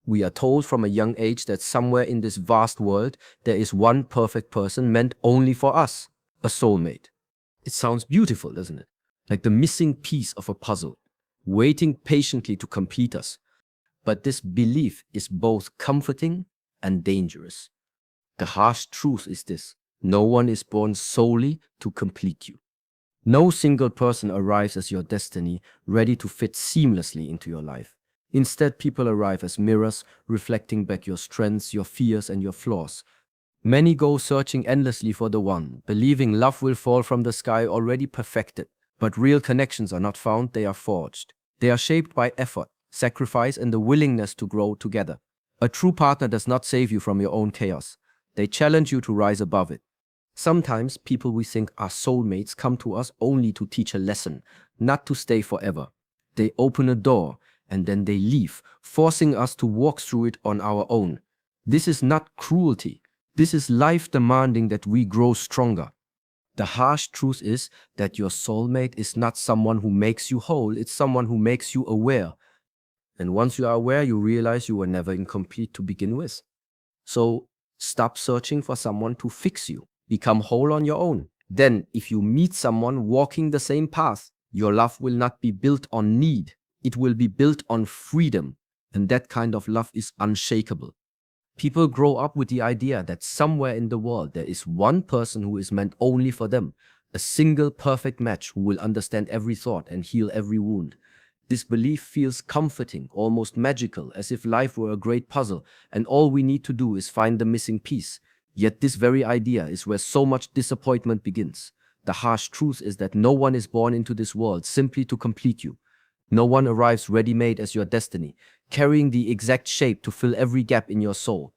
We are told from a young age that somewhere in this vast world there is one perfect person meant only for us, a soulmate. It sounds beautiful, doesn't it? Like the missing piece of a puzzle, waiting patiently to complete us. But this belief is both comforting and dangerous. The harsh truth is this: no one is born solely to complete you. No single person arrives as your destiny, ready to fit seamlessly into your life. Instead, people arrive as mirrors, reflecting back your strengths, your fears, and your flaws. Many go searching endlessly for the one, believing love will fall from the sky already perfected. But real connections are not found, they are forged. They are shaped by effort, sacrifice, and the willingness to grow together. A true partner does not save you from your own chaos. They challenge you to rise above it. Sometimes people we think are soulmates come to us only to teach a lesson, not to stay forever. They open a door and then they leave, forcing us to walk through it on our own. This is not cruelty. This is life demanding that we grow stronger. The harsh truth is that your soulmate is not someone who makes you whole, it's someone who makes you aware. And once you are aware, you realize you were never incomplete to begin with. So stop searching for someone to fix you. Become whole on your own. Then, if you meet someone walking the same path, your love will not be built on need. It will be built on freedom. And that kind of love is unshakable. People grow up with the idea that somewhere in the world there is one person who is meant only for them, a single perfect match who will understand every thought and heal every wound. This belief feels comforting, almost magical, as if life were a great puzzle and all we need to do is find the missing piece. Yet this very idea is where so much disappointment begins. The harsh truth is that no one is born into this world simply to complete you. No one arrives ready-made as your destiny, carrying the exact shape to fill every gap in your soul.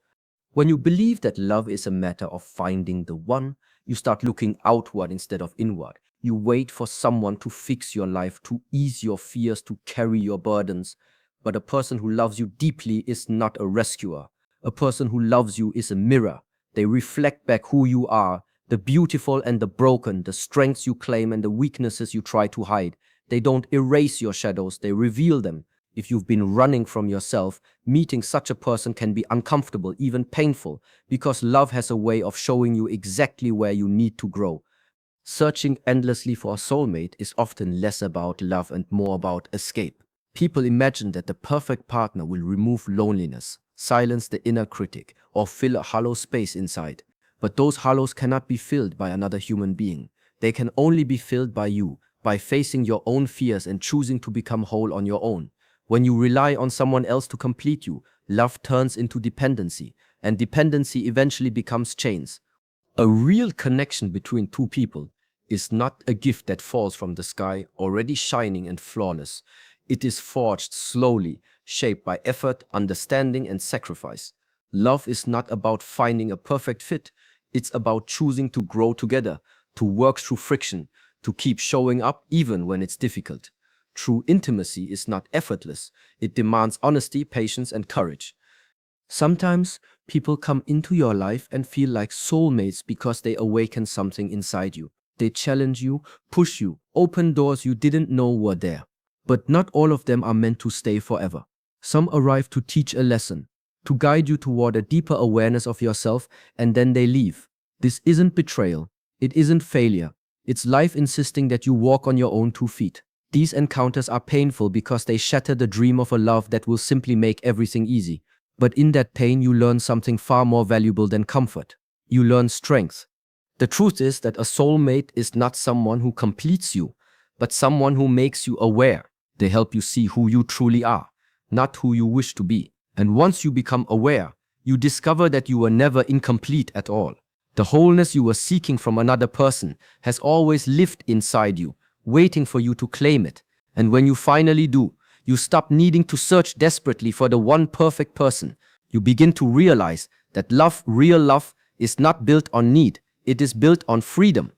When you believe that love is a matter of finding the one, you start looking outward instead of inward. You wait for someone to fix your life, to ease your fears, to carry your burdens. But a person who loves you deeply is not a rescuer. A person who loves you is a mirror. They reflect back who you are, the beautiful and the broken, the strengths you claim and the weaknesses you try to hide. They don't erase your shadows, they reveal them. If you've been running from yourself, meeting such a person can be uncomfortable, even painful, because love has a way of showing you exactly where you need to grow. Searching endlessly for a soulmate is often less about love and more about escape. People imagine that the perfect partner will remove loneliness, silence the inner critic, or fill a hollow space inside. But those hollows cannot be filled by another human being. They can only be filled by you, by facing your own fears and choosing to become whole on your own. When you rely on someone else to complete you, love turns into dependency, and dependency eventually becomes chains. A real connection between two people is not a gift that falls from the sky, already shining and flawless. It is forged slowly, shaped by effort, understanding, and sacrifice. Love is not about finding a perfect fit. It's about choosing to grow together, to work through friction, to keep showing up even when it's difficult. True intimacy is not effortless. It demands honesty, patience, and courage. Sometimes people come into your life and feel like soulmates because they awaken something inside you. They challenge you, push you, open doors you didn't know were there. But not all of them are meant to stay forever. Some arrive to teach a lesson, to guide you toward a deeper awareness of yourself, and then they leave. This isn't betrayal. It isn't failure. It's life insisting that you walk on your own 2 feet. These encounters are painful because they shatter the dream of a love that will simply make everything easy. But in that pain, you learn something far more valuable than comfort. You learn strength. The truth is that a soulmate is not someone who completes you, but someone who makes you aware. They help you see who you truly are, not who you wish to be. And once you become aware, you discover that you were never incomplete at all. The wholeness you were seeking from another person has always lived inside you, waiting for you to claim it. And when you finally do, you stop needing to search desperately for the one perfect person. You begin to realize that love, real love, is not built on need. It is built on freedom.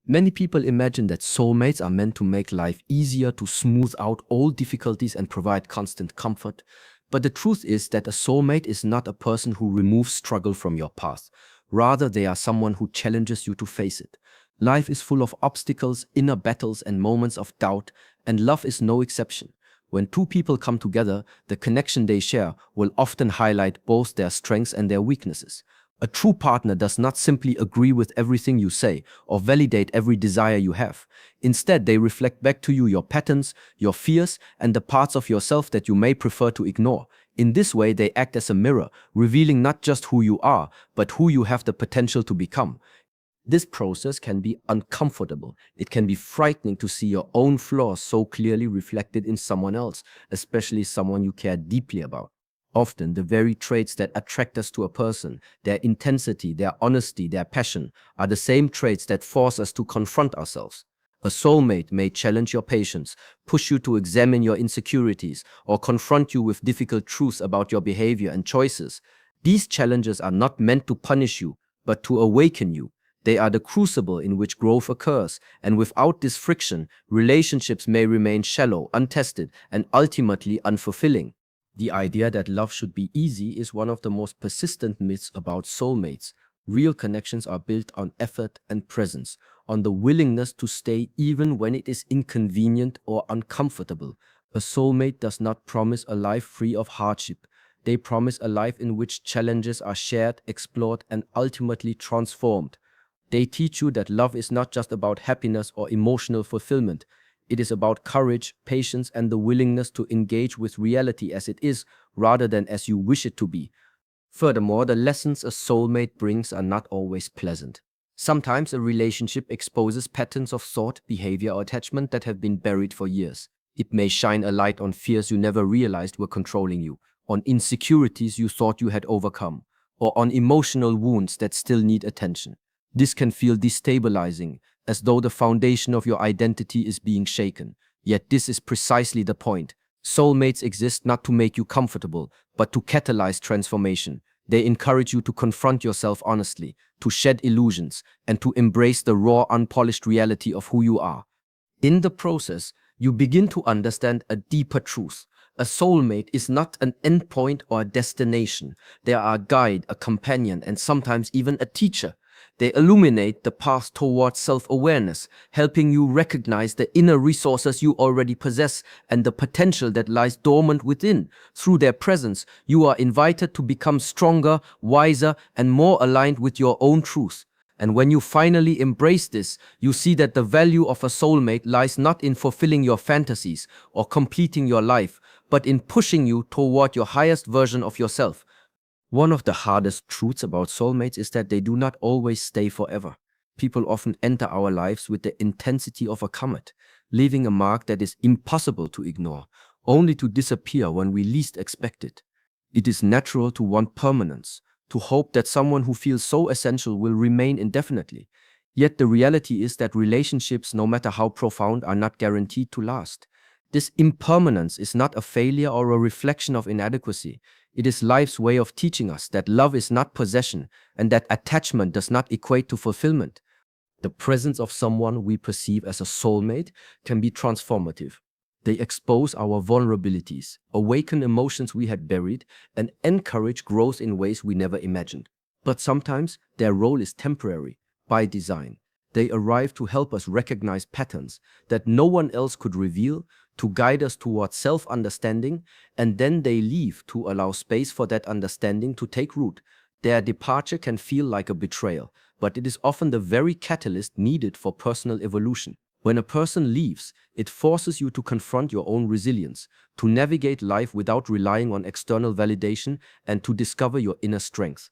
Many people imagine that soulmates are meant to make life easier, to smooth out all difficulties and provide constant comfort. But the truth is that a soulmate is not a person who removes struggle from your path. Rather, they are someone who challenges you to face it. Life is full of obstacles, inner battles, and moments of doubt, and love is no exception. When two people come together, the connection they share will often highlight both their strengths and their weaknesses. A true partner does not simply agree with everything you say or validate every desire you have. Instead, they reflect back to you your patterns, your fears, and the parts of yourself that you may prefer to ignore. In this way, they act as a mirror, revealing not just who you are, but who you have the potential to become. This process can be uncomfortable. It can be frightening to see your own flaws so clearly reflected in someone else, especially someone you care deeply about. Often, the very traits that attract us to a person, their intensity, their honesty, their passion, are the same traits that force us to confront ourselves. A soulmate may challenge your patience, push you to examine your insecurities, or confront you with difficult truths about your behavior and choices. These challenges are not meant to punish you, but to awaken you. They are the crucible in which growth occurs, and without this friction, relationships may remain shallow, untested, and ultimately unfulfilling. The idea that love should be easy is one of the most persistent myths about soulmates. Real connections are built on effort and presence, on the willingness to stay even when it is inconvenient or uncomfortable. A soulmate does not promise a life free of hardship. They promise a life in which challenges are shared, explored, and ultimately transformed. They teach you that love is not just about happiness or emotional fulfillment. It is about courage, patience, and the willingness to engage with reality as it is, rather than as you wish it to be. Furthermore, the lessons a soulmate brings are not always pleasant. Sometimes a relationship exposes patterns of thought, behavior, or attachment that have been buried for years. It may shine a light on fears you never realized were controlling you, on insecurities you thought you had overcome, or on emotional wounds that still need attention. This can feel destabilizing, as though the foundation of your identity is being shaken. Yet this is precisely the point. Soulmates exist not to make you comfortable, but to catalyze transformation. They encourage you to confront yourself honestly, to shed illusions, and to embrace the raw, unpolished reality of who you are. In the process, you begin to understand a deeper truth. A soulmate is not an endpoint or a destination. They are a guide, a companion, and sometimes even a teacher. They illuminate the path towards self-awareness, helping you recognize the inner resources you already possess and the potential that lies dormant within. Through their presence, you are invited to become stronger, wiser, and more aligned with your own truth. And when you finally embrace this, you see that the value of a soulmate lies not in fulfilling your fantasies or completing your life, but in pushing you toward your highest version of yourself. One of the hardest truths about soulmates is that they do not always stay forever. People often enter our lives with the intensity of a comet, leaving a mark that is impossible to ignore, only to disappear when we least expect it. It is natural to want permanence, to hope that someone who feels so essential will remain indefinitely. Yet the reality is that relationships, no matter how profound, are not guaranteed to last. This impermanence is not a failure or a reflection of inadequacy. It is life's way of teaching us that love is not possession and that attachment does not equate to fulfillment. The presence of someone we perceive as a soulmate can be transformative. They expose our vulnerabilities, awaken emotions we had buried, and encourage growth in ways we never imagined. But sometimes their role is temporary, by design. They arrive to help us recognize patterns that no one else could reveal, to guide us towards self-understanding, and then they leave to allow space for that understanding to take root. Their departure can feel like a betrayal, but it is often the very catalyst needed for personal evolution. When a person leaves, it forces you to confront your own resilience, to navigate life without relying on external validation, and to discover your inner strength.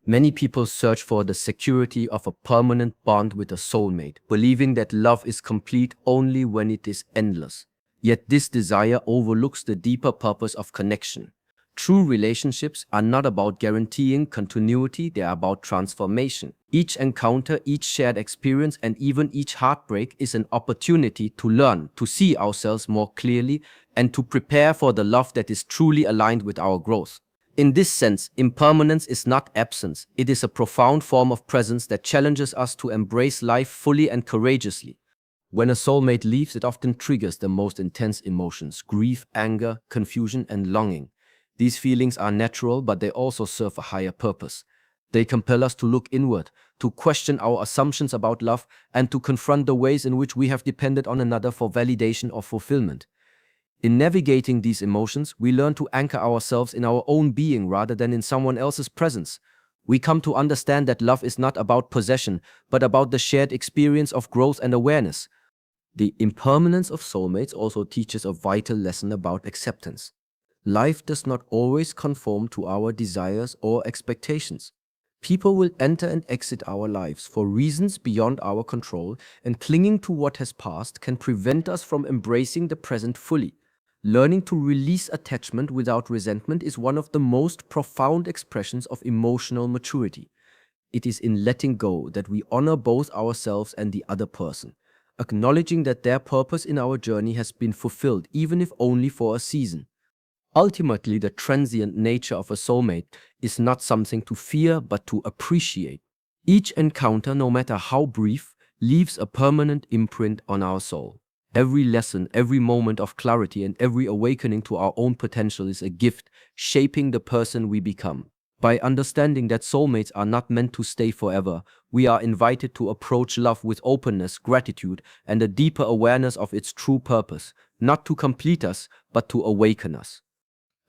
Many people search for the security of a permanent bond with a soulmate, believing that love is complete only when it is endless. Yet this desire overlooks the deeper purpose of connection. True relationships are not about guaranteeing continuity, they are about transformation. Each encounter, each shared experience, and even each heartbreak is an opportunity to learn, to see ourselves more clearly, and to prepare for the love that is truly aligned with our growth. In this sense, impermanence is not absence. It is a profound form of presence that challenges us to embrace life fully and courageously. When a soulmate leaves, it often triggers the most intense emotions: grief, anger, confusion, and longing. These feelings are natural, but they also serve a higher purpose. They compel us to look inward, to question our assumptions about love, and to confront the ways in which we have depended on another for validation or fulfillment. In navigating these emotions, we learn to anchor ourselves in our own being rather than in someone else's presence. We come to understand that love is not about possession, but about the shared experience of growth and awareness. The impermanence of soulmates also teaches a vital lesson about acceptance. Life does not always conform to our desires or expectations. People will enter and exit our lives for reasons beyond our control, and clinging to what has passed can prevent us from embracing the present fully. Learning to release attachment without resentment is one of the most profound expressions of emotional maturity. It is in letting go that we honor both ourselves and the other person, acknowledging that their purpose in our journey has been fulfilled, even if only for a season. Ultimately, the transient nature of a soulmate is not something to fear but to appreciate. Each encounter, no matter how brief, leaves a permanent imprint on our soul. Every lesson, every moment of clarity, and every awakening to our own potential is a gift, shaping the person we become. By understanding that soulmates are not meant to stay forever, we are invited to approach love with openness, gratitude, and a deeper awareness of its true purpose, not to complete us, but to awaken us.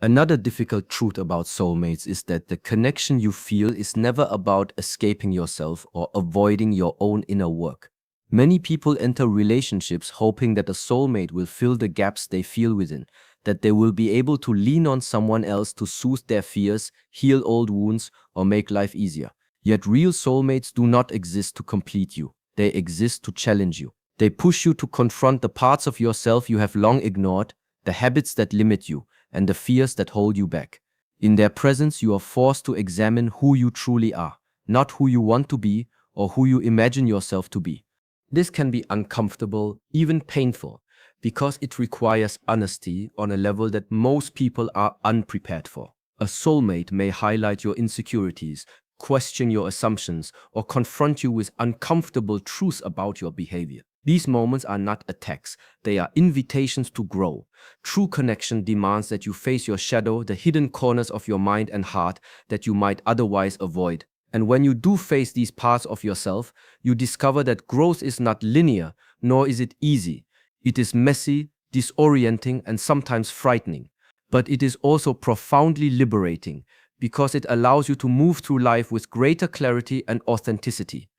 Another difficult truth about soulmates is that the connection you feel is never about escaping yourself or avoiding your own inner work. Many people enter relationships hoping that a soulmate will fill the gaps they feel within, that they will be able to lean on someone else to soothe their fears, heal old wounds, or make life easier. Yet real soulmates do not exist to complete you. They exist to challenge you. They push you to confront the parts of yourself you have long ignored, the habits that limit you, and the fears that hold you back. In their presence, you are forced to examine who you truly are, not who you want to be or who you imagine yourself to be. This can be uncomfortable, even painful, because it requires honesty on a level that most people are unprepared for. A soulmate may highlight your insecurities, question your assumptions, or confront you with uncomfortable truths about your behavior. These moments are not attacks, they are invitations to grow. True connection demands that you face your shadow, the hidden corners of your mind and heart that you might otherwise avoid. And when you do face these parts of yourself, you discover that growth is not linear, nor is it easy. It is messy, disorienting, and sometimes frightening. But it is also profoundly liberating, because it allows you to move through life with greater clarity and authenticity.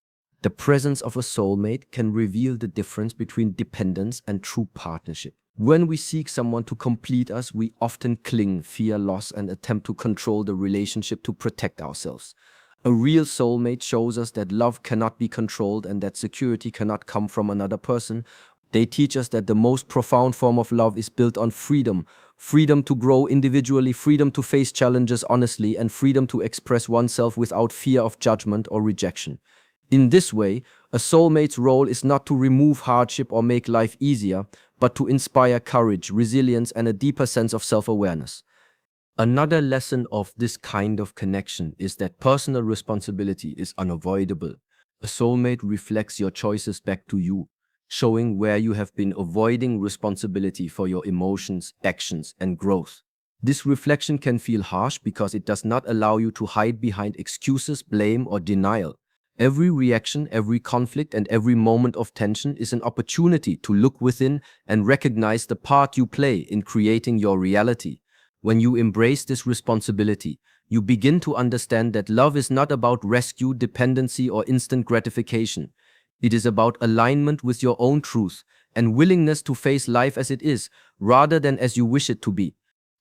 The presence of a soulmate can reveal the difference between dependence and true partnership. When we seek someone to complete us, we often cling, fear loss, and attempt to control the relationship to protect ourselves. A real soulmate shows us that love cannot be controlled and that security cannot come from another person. They teach us that the most profound form of love is built on freedom. Freedom to grow individually, freedom to face challenges honestly, and freedom to express oneself without fear of judgment or rejection. In this way, a soulmate's role is not to remove hardship or make life easier, but to inspire courage, resilience, and a deeper sense of self-awareness. Another lesson of this kind of connection is that personal responsibility is unavoidable. A soulmate reflects your choices back to you, showing where you have been avoiding responsibility for your emotions, actions, and growth. This reflection can feel harsh because it does not allow you to hide behind excuses, blame, or denial. Every reaction, every conflict, and every moment of tension is an opportunity to look within and recognize the part you play in creating your reality. When you embrace this responsibility, you begin to understand that love is not about rescue, dependency, or instant gratification. It is about alignment with your own truth and willingness to face life as it is, rather than as you wish it to be.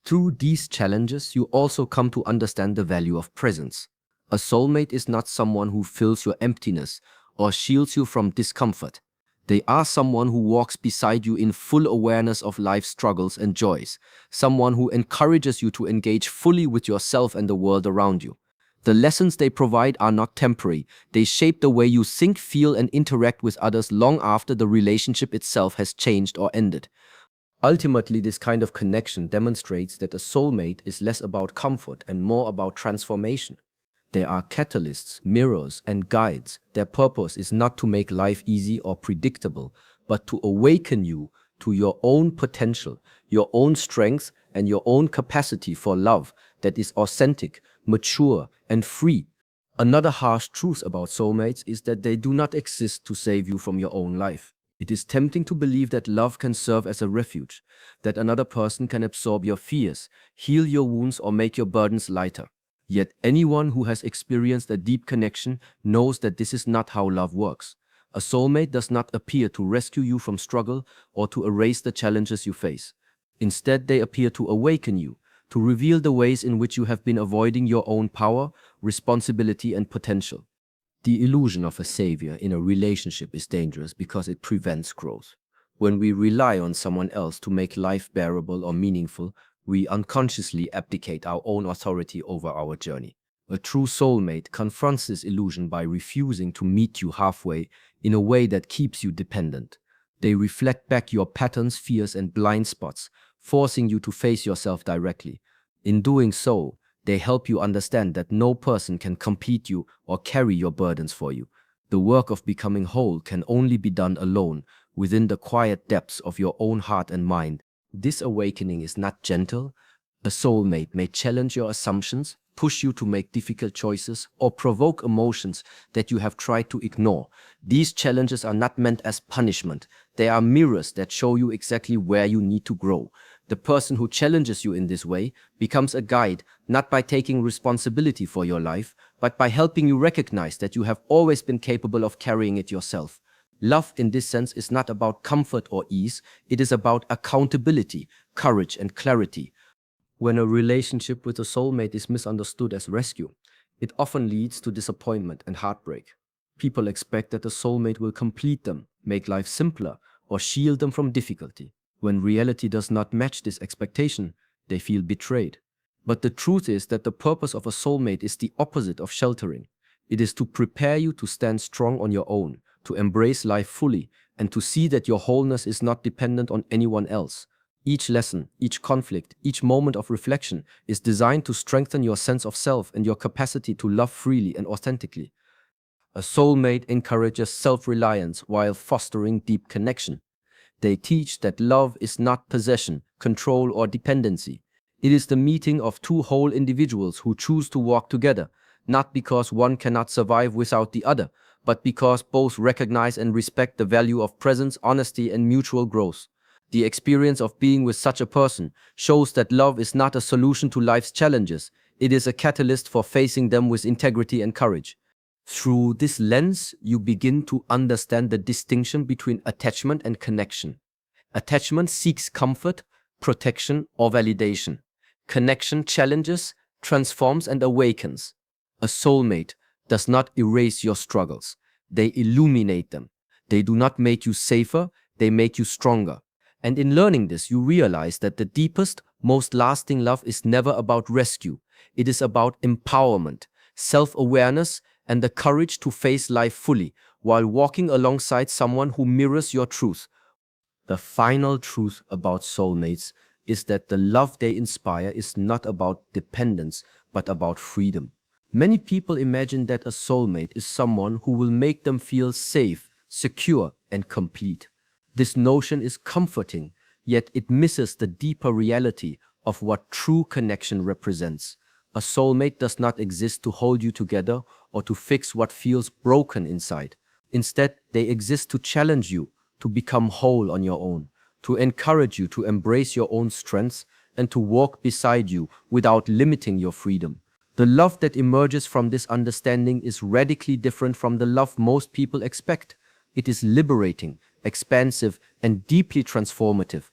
Through these challenges, you also come to understand the value of presence. A soulmate is not someone who fills your emptiness or shields you from discomfort. They are someone who walks beside you in full awareness of life's struggles and joys, someone who encourages you to engage fully with yourself and the world around you. The lessons they provide are not temporary. They shape the way you think, feel, and interact with others long after the relationship itself has changed or ended. Ultimately, this kind of connection demonstrates that a soulmate is less about comfort and more about transformation. They are catalysts, mirrors, and guides. Their purpose is not to make life easy or predictable, but to awaken you to your own potential, your own strength, and your own capacity for love that is authentic, mature, and free. Another harsh truth about soulmates is that they do not exist to save you from your own life. It is tempting to believe that love can serve as a refuge, that another person can absorb your fears, heal your wounds, or make your burdens lighter. Yet anyone who has experienced a deep connection knows that this is not how love works. A soulmate does not appear to rescue you from struggle or to erase the challenges you face. Instead, they appear to awaken you, to reveal the ways in which you have been avoiding your own power, responsibility, and potential. The illusion of a savior in a relationship is dangerous because it prevents growth. When we rely on someone else to make life bearable or meaningful, we unconsciously abdicate our own authority over our journey. A true soulmate confronts this illusion by refusing to meet you halfway in a way that keeps you dependent. They reflect back your patterns, fears, and blind spots, forcing you to face yourself directly. In doing so, they help you understand that no person can complete you or carry your burdens for you. The work of becoming whole can only be done alone, within the quiet depths of your own heart and mind. This awakening is not gentle. A soulmate may challenge your assumptions, push you to make difficult choices, or provoke emotions that you have tried to ignore. These challenges are not meant as punishment. They are mirrors that show you exactly where you need to grow. The person who challenges you in this way becomes a guide, not by taking responsibility for your life, but by helping you recognize that you have always been capable of carrying it yourself. Love in this sense is not about comfort or ease, it is about accountability, courage, and clarity. When a relationship with a soulmate is misunderstood as rescue, it often leads to disappointment and heartbreak. People expect that a soulmate will complete them, make life simpler, or shield them from difficulty. When reality does not match this expectation, they feel betrayed. But the truth is that the purpose of a soulmate is the opposite of sheltering. It is to prepare you to stand strong on your own, to embrace life fully, and to see that your wholeness is not dependent on anyone else. Each lesson, each conflict, each moment of reflection is designed to strengthen your sense of self and your capacity to love freely and authentically. A soulmate encourages self-reliance while fostering deep connection. They teach that love is not possession, control, or dependency. It is the meeting of two whole individuals who choose to walk together, not because one cannot survive without the other, but because both recognize and respect the value of presence, honesty, and mutual growth. The experience of being with such a person shows that love is not a solution to life's challenges. It is a catalyst for facing them with integrity and courage. Through this lens, you begin to understand the distinction between attachment and connection. Attachment seeks comfort, protection, or validation. Connection challenges, transforms, and awakens. A soulmate does not erase your struggles. They illuminate them. They do not make you safer, they make you stronger. And in learning this, you realize that the deepest, most lasting love is never about rescue. It is about empowerment, self-awareness, and the courage to face life fully while walking alongside someone who mirrors your truth. The final truth about soulmates is that the love they inspire is not about dependence, but about freedom. Many people imagine that a soulmate is someone who will make them feel safe, secure, and complete. This notion is comforting, yet it misses the deeper reality of what true connection represents. A soulmate does not exist to hold you together or to fix what feels broken inside. Instead, they exist to challenge you, to become whole on your own, to encourage you to embrace your own strengths, and to walk beside you without limiting your freedom. The love that emerges from this understanding is radically different from the love most people expect. It is liberating, expansive, and deeply transformative.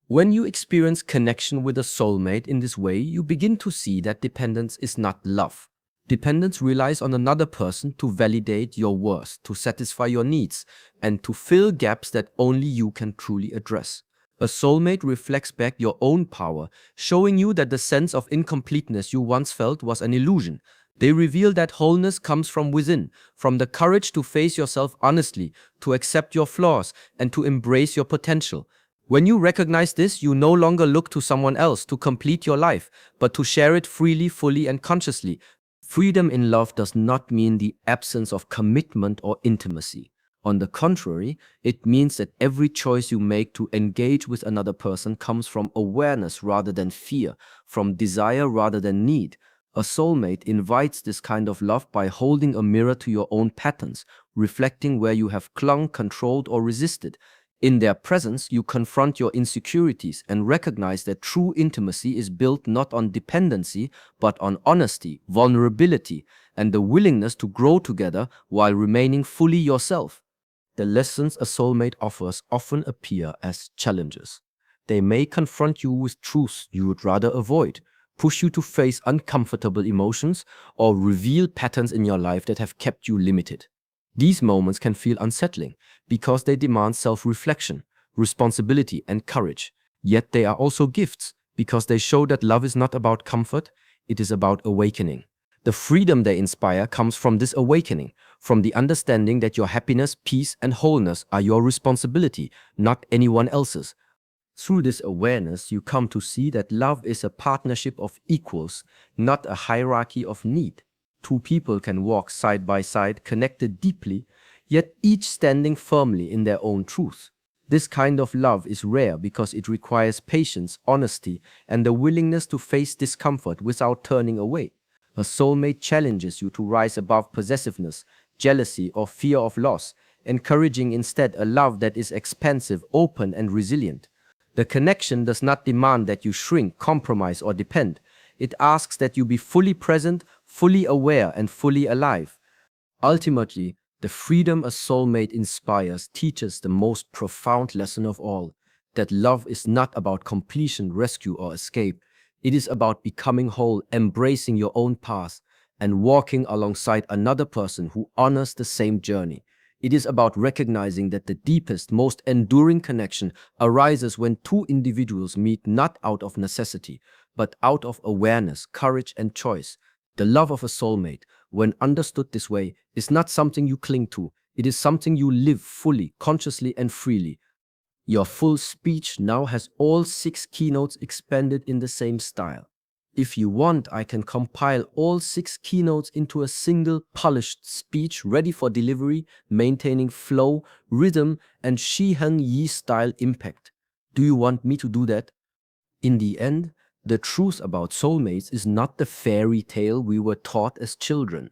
When you experience connection with a soulmate in this way, you begin to see that dependence is not love. Dependence relies on another person to validate your worth, to satisfy your needs, and to fill gaps that only you can truly address. A soulmate reflects back your own power, showing you that the sense of incompleteness you once felt was an illusion. They reveal that wholeness comes from within, from the courage to face yourself honestly, to accept your flaws, and to embrace your potential. When you recognize this, you no longer look to someone else to complete your life, but to share it freely, fully, and consciously. Freedom in love does not mean the absence of commitment or intimacy. On the contrary, it means that every choice you make to engage with another person comes from awareness rather than fear, from desire rather than need. A soulmate invites this kind of love by holding a mirror to your own patterns, reflecting where you have clung, controlled, or resisted. In their presence, you confront your insecurities and recognize that true intimacy is built not on dependency, but on honesty, vulnerability, and the willingness to grow together while remaining fully yourself. The lessons a soulmate offers often appear as challenges. They may confront you with truths you would rather avoid, push you to face uncomfortable emotions, or reveal patterns in your life that have kept you limited. These moments can feel unsettling because they demand self-reflection, responsibility, and courage. Yet they are also gifts because they show that love is not about comfort, it is about awakening. The freedom they inspire comes from this awakening, from the understanding that your happiness, peace, and wholeness are your responsibility, not anyone else's. Through this awareness, you come to see that love is a partnership of equals, not a hierarchy of need. Two people can walk side by side, connected deeply, yet each standing firmly in their own truth. This kind of love is rare because it requires patience, honesty, and the willingness to face discomfort without turning away. A soulmate challenges you to rise above possessiveness, jealousy, or fear of loss, encouraging instead a love that is expansive, open, and resilient. The connection does not demand that you shrink, compromise, or depend. It asks that you be fully present, fully aware, and fully alive. Ultimately, the freedom a soulmate inspires teaches the most profound lesson of all, that love is not about completion, rescue, or escape. It is about becoming whole, embracing your own path, and walking alongside another person who honors the same journey. It is about recognizing that the deepest, most enduring connection arises when two individuals meet not out of necessity, but out of awareness, courage, and choice. The love of a soulmate, when understood this way, is not something you cling to. It is something you live fully, consciously, and freely. Your full speech now has all 6 keynotes expanded in the same style. If you want, I can compile all 6 keynotes into a single polished speech ready for delivery, maintaining flow, rhythm, and Shi Heng Yi style impact. Do you want me to do that? In the end, the truth about soulmates is not the fairy tale we were taught as children.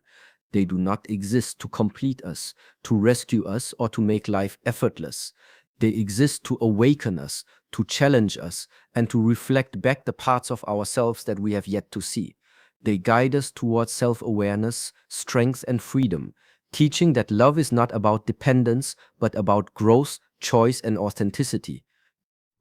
They do not exist to complete us, to rescue us, or to make life effortless. They exist to awaken us, to challenge us, and to reflect back the parts of ourselves that we have yet to see. They guide us towards self-awareness, strength, and freedom, teaching that love is not about dependence, but about growth, choice, and authenticity.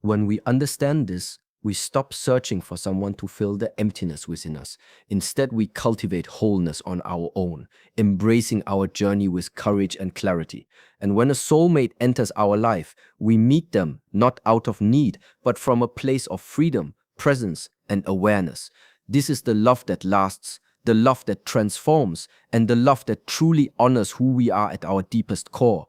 When we understand this, we stop searching for someone to fill the emptiness within us. Instead, we cultivate wholeness on our own, embracing our journey with courage and clarity. And when a soulmate enters our life, we meet them not out of need, but from a place of freedom, presence, and awareness. This is the love that lasts, the love that transforms, and the love that truly honors who we are at our deepest core.